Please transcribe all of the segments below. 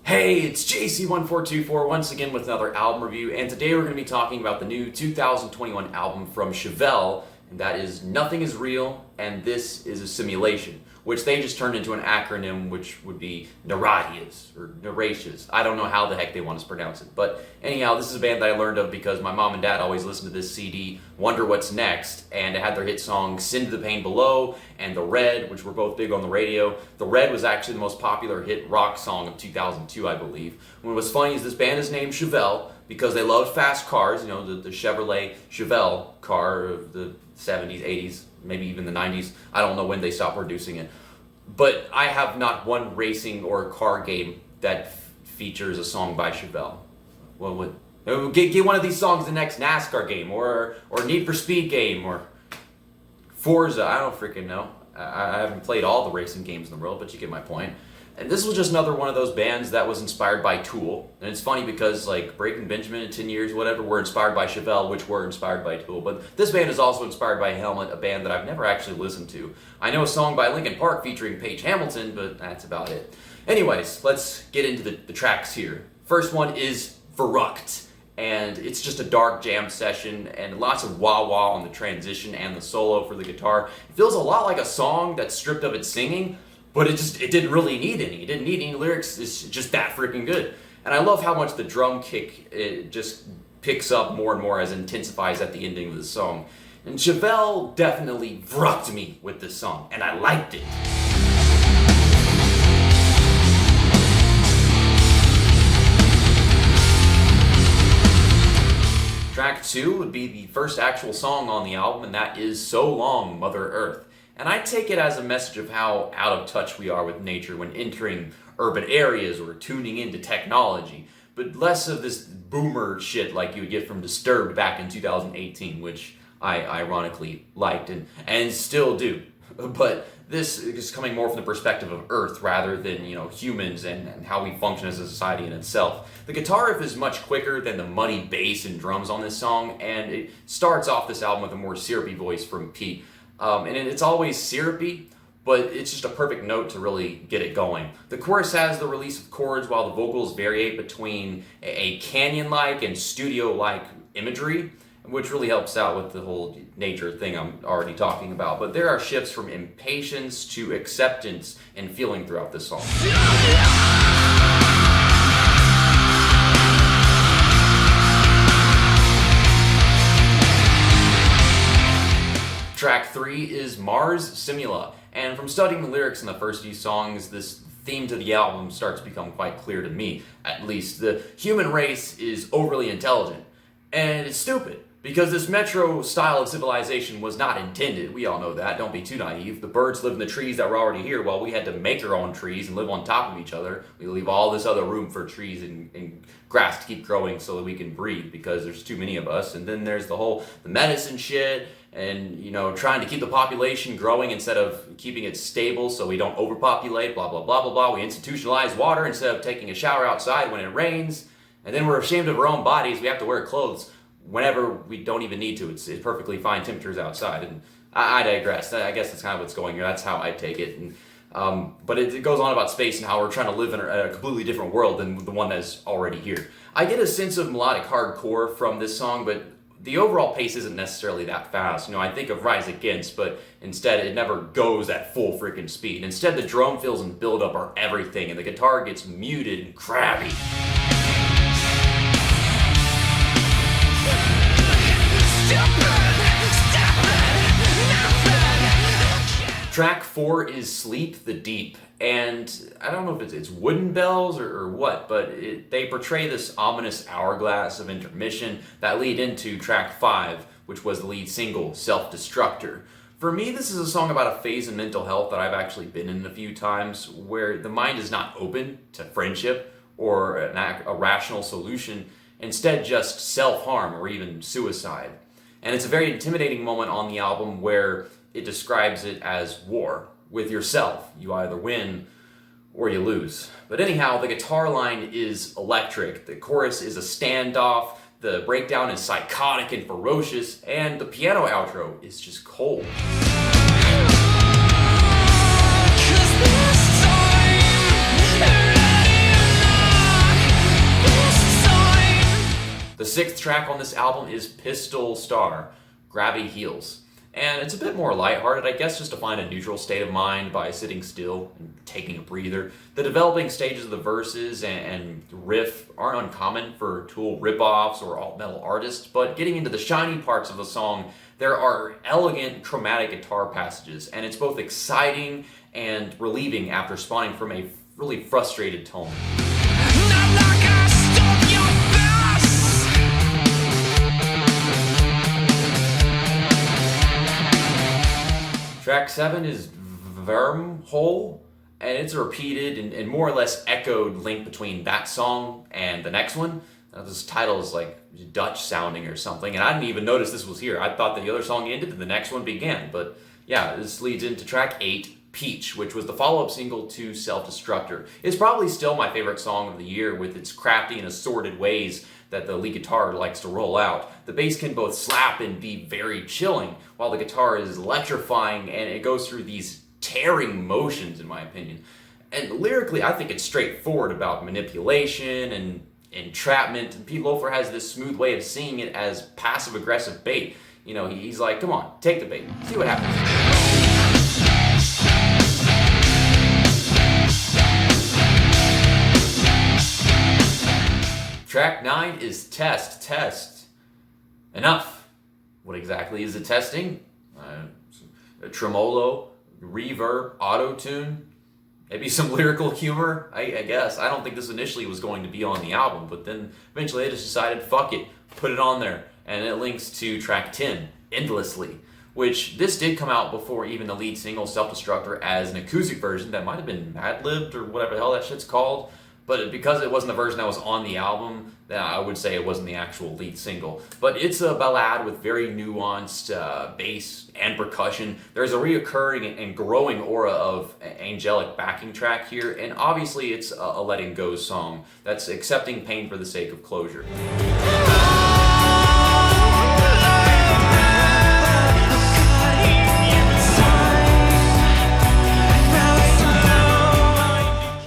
Hey, it's JC1424 once again with another album review, and today we're going to be talking about the new 2021 album from CheVelle, and that is Nothing Is Real, and This Is a Simulation, which they just turned into an acronym, which would be Niratias, or Niratias. I don't know how the heck they want us to pronounce it, but anyhow, this is a band that I learned of because my mom and dad always listened to this CD, Wonder What's Next, and it had their hit songs Sin to the Pain Below and The Red, which were both big on the radio. The Red was actually the most popular hit rock song of 2002, I believe. And what's funny is this band is named CheVelle because they loved fast cars, you know, the Chevrolet CheVelle car of the 70s, 80s, maybe even the 90s. I don't know when they stopped producing it. But I have not one racing or car game that features a song by CheVelle. Well, get one of these songs the next NASCAR game, or Need for Speed game, or Forza. I don't freaking know. I haven't played all the racing games in the world, but you get my point. And this was just another one of those bands that was inspired by Tool. And it's funny because like Breaking Benjamin, 10 Years, whatever, were inspired by CheVelle, which were inspired by Tool. But this band is also inspired by Helmet, a band that I've never actually listened to. I know a song by Linkin Park featuring Paige Hamilton, but that's about it. Anyways, let's get into the tracks here. First one is Verruckt. And it's just a dark jam session and lots of wah-wah on the transition and the solo for the guitar. It feels a lot like a song that's stripped of its singing, but it didn't really need any. It didn't need any lyrics. It's just that freaking good. And I love how much the drum kick it just picks up more and more as it intensifies at the ending of the song. And CheVelle definitely verrucked me with this song, and I liked it. Track 2 would be the first actual song on the album, and that is So Long, Mother Earth. And I take it as a message of how out of touch we are with nature when entering urban areas or tuning into technology, but less of this boomer shit like you would get from Disturbed back in 2018, which I ironically liked and still do. But this is coming more from the perspective of Earth rather than, you know, humans and how we function as a society in itself. The guitar riff is much quicker than the muddy bass and drums on this song, and it starts off this album with a more syrupy voice from Pete. And it's always syrupy, but it's just a perfect note to really get it going. The chorus has the release of chords while the vocals vary between a canyon-like and studio-like imagery, which really helps out with the whole nature thing I'm already talking about. But there are shifts from impatience to acceptance and feeling throughout this song. Track 3 is Mars Simula, and from studying the lyrics in the first few songs, this theme to the album starts to become quite clear to me, at least. The human race is overly intelligent, and it's stupid, because this metro style of civilization was not intended. We all know that, don't be too naive. The birds live in the trees that were already here, while we had to make our own trees and live on top of each other. We leave all this other room for trees and grass to keep growing so that we can breathe, because there's too many of us. And then there's the medicine shit, and, you know, trying to keep the population growing instead of keeping it stable so we don't overpopulate, blah, blah, blah, blah, blah. We institutionalize water instead of taking a shower outside when it rains. And then we're ashamed of our own bodies. We have to wear clothes whenever we don't even need to. It's perfectly fine temperatures outside. And I digress. I guess that's kind of what's going here. That's how I take it. And, but it goes on about space and how we're trying to live in a completely different world than the one that's already here. I get a sense of melodic hardcore from this song, but the overall pace isn't necessarily that fast. You know, I think of Rise Against, but instead it never goes at full freaking speed. Instead, the drum fills and build up are everything, and the guitar gets muted and crabby. Track 4 is Sleep the Deep, and I don't know if it's wooden bells or what, but they portray this ominous hourglass of intermission that lead into track 5, which was the lead single, Self-Destructor. For me, this is a song about a phase in mental health that I've actually been in a few times, where the mind is not open to friendship or a rational solution, instead just self-harm or even suicide. And it's a very intimidating moment on the album where it describes it as war with yourself. You either win or you lose. But anyhow, the guitar line is electric, the chorus is a standoff, the breakdown is psychotic and ferocious, and the piano outro is just cold. sixth track on this album is Pistol Star, Gravity Heals. And it's a bit more lighthearted, I guess, just to find a neutral state of mind by sitting still and taking a breather. The developing stages of the verses and riff aren't uncommon for Tool ripoffs or alt-metal artists, but getting into the shiny parts of the song, there are elegant chromatic guitar passages, and it's both exciting and relieving after spawning from a really frustrated tone. Track 7 is Verruckt, and it's a repeated and more or less echoed link between that song and the next one. This title is like Dutch sounding or something, and I didn't even notice this was here. I thought the other song ended and the next one began, but yeah, this leads into track 8, Peach, which was the follow-up single to Self-Destructor. It's probably still my favorite song of the year with its crafty and assorted ways that the lead guitar likes to roll out. The bass can both slap and be very chilling, while the guitar is electrifying and it goes through these tearing motions, in my opinion. And lyrically, I think it's straightforward about manipulation and entrapment. And Pete Loeffler has this smooth way of seeing it as passive-aggressive bait. You know, he's like, come on, take the bait, see what happens. Track 9 is Test. Enough. What exactly is it testing? A tremolo, reverb, auto-tune, maybe some lyrical humor, I guess. I don't think this initially was going to be on the album, but then eventually they just decided, fuck it, put it on there. And it links to track 10, Endlessly, which this did come out before even the lead single, Self-Destructor, as an acoustic version that might have been ad-libbed or whatever the hell that shit's called. But because it wasn't the version that was on the album, then I would say it wasn't the actual lead single. But it's a ballad with very nuanced bass and percussion. There's a reoccurring and growing aura of angelic backing track here, and obviously it's a letting go song that's accepting pain for the sake of closure.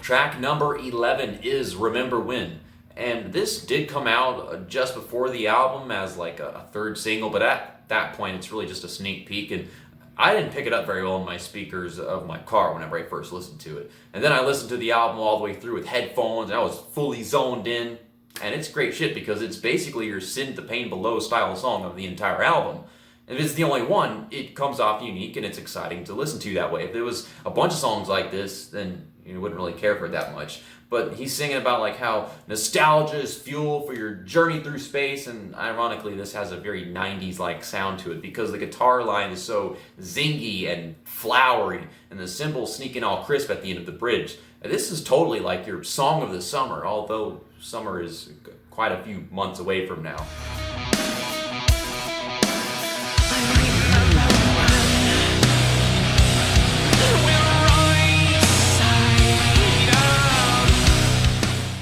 Track number 11 is Remember When, and this did come out just before the album as like a third single, but at that point it's really just a sneak peek, and I didn't pick it up very well in my speakers of my car whenever I first listened to it. And then I listened to the album all the way through with headphones, and I was fully zoned in, and it's great shit because it's basically your Send the Pain Below style song of the entire album. If it's the only one, it comes off unique and it's exciting to listen to that way. If there was a bunch of songs like this, then you wouldn't really care for it that much. But he's singing about like how nostalgia is fuel for your journey through space, and ironically this has a very 90s-like sound to it because the guitar line is so zingy and flowery, and the cymbals sneak in all crisp at the end of the bridge. And this is totally like your song of the summer, although summer is quite a few months away from now.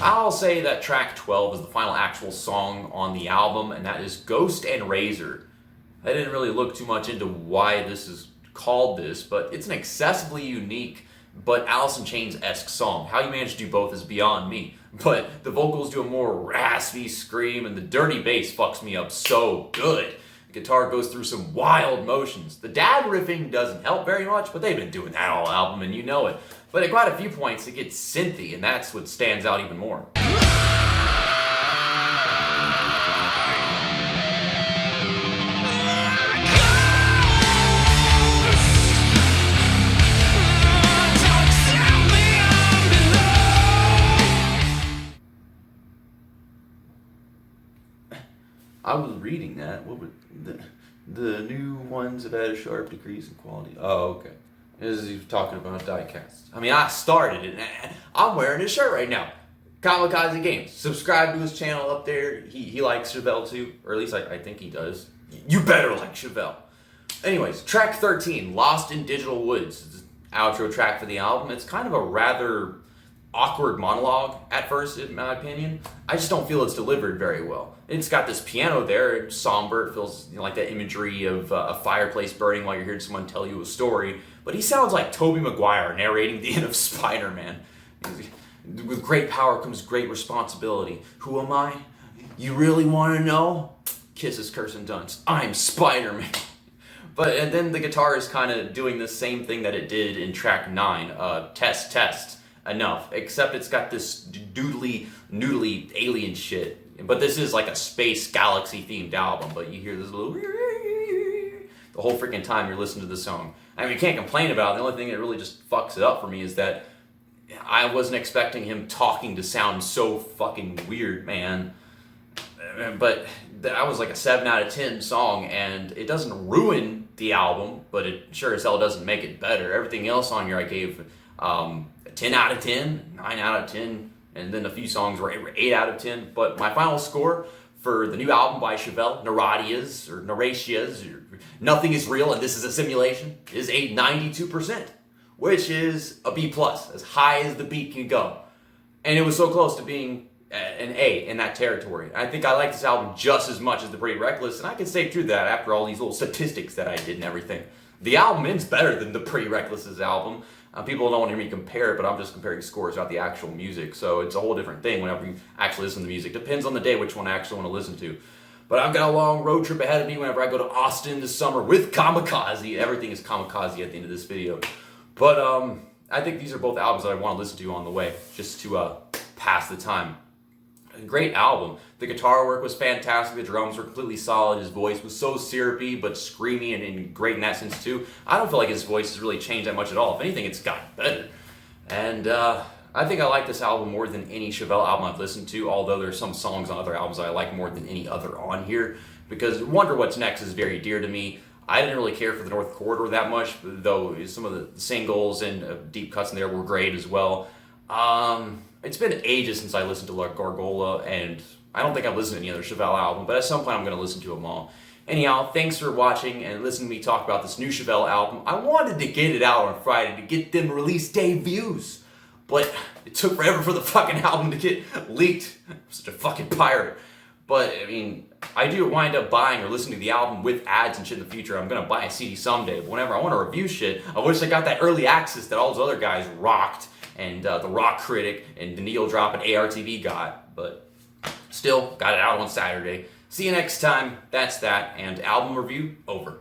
I'll say that track 12 is the final actual song on the album, and that is Ghost and Razor. I didn't really look too much into why this is called this, but it's an excessively unique but Alice in Chains-esque song. How you manage to do both is beyond me, but the vocals do a more raspy scream, and the dirty bass fucks me up so good. The guitar goes through some wild motions. The dad riffing doesn't help very much, but they've been doing that all album, and you know it. But at quite a few points, it gets synthy, and that's what stands out even more. I was reading that. What would the new ones have had a sharp decrease in quality? Oh, okay. As he was talking about diecast. I mean, I started it, and I'm wearing his shirt right now. Kamikaze Games. Subscribe to his channel up there. He likes CheVelle too, or at least I think he does. You better like CheVelle. Anyways, track 13, Lost in Digital Woods. It's the outro track for the album. It's kind of a rather awkward monologue at first, in my opinion. I just don't feel it's delivered very well. It's got this piano there, it's somber, it feels like that imagery of a fireplace burning while you're hearing someone tell you a story. But he sounds like Tobey Maguire narrating the end of Spider-Man. With great power comes great responsibility. Who am I? You really want to know? Kisses, curse, and dunce. I'm Spider-Man. And then the guitar is kind of doing the same thing that it did in track 9, Test, Test, Enough, except it's got this doodly, noodly alien shit. But this is like a space galaxy themed album, but you hear this little the whole freaking time you're listening to the song. I mean, you can't complain about it. The only thing that really just fucks it up for me is that I wasn't expecting him talking to sound so fucking weird, man. But that was like a 7 out of 10 song, and it doesn't ruin the album, but it sure as hell doesn't make it better. Everything else on here I gave a 10 out of 10, 9 out of 10, and then a few songs were 8 out of 10. But my final score for the new album by CheVelle, Niratias, or Nothing is Real and This is a Simulation, is a 92%, which is a B+, as high as the beat can go. And it was so close to being an A in that territory. I think I like this album just as much as The Pretty Reckless, and I can say through that after all these little statistics that I did and everything. The album ends better than The Pretty Reckless's album. People don't want to hear me compare it, but I'm just comparing scores, not the actual music. So it's a whole different thing whenever you actually listen to the music. Depends on the day which one I actually want to listen to. But I've got a long road trip ahead of me whenever I go to Austin this summer with Kamikaze. Everything is Kamikaze at the end of this video. But I think these are both albums that I want to listen to on the way, just to pass the time. A great album. The guitar work was fantastic. The drums were completely solid. His voice was so syrupy but screamy and great in that sense too. I don't feel like his voice has really changed that much at all. If anything, it's gotten better. And I think I like this album more than any CheVelle album I've listened to, although there's some songs on other albums I like more than any other on here, because Wonder What's Next is very dear to me. I didn't really care for the North Corridor that much, though some of the singles and deep cuts in there were great as well. It's been ages since I listened to La Gargola, and I don't think I've listened to any other CheVelle album, but at some point I'm going to listen to them all. Anyhow, thanks for watching and listening to me talk about this new CheVelle album. I wanted to get it out on Friday to get them release day views, but it took forever for the fucking album to get leaked. I'm such a fucking pirate. But, I mean, I do wind up buying or listening to the album with ads and shit in the future. I'm going to buy a CD someday, but whenever I want to review shit, I wish I got that early access that all those other guys rocked, and the Rock Critic and the Neil Drop and ARTV got, but still got it out on Saturday. See you next time. That's that, and album review over.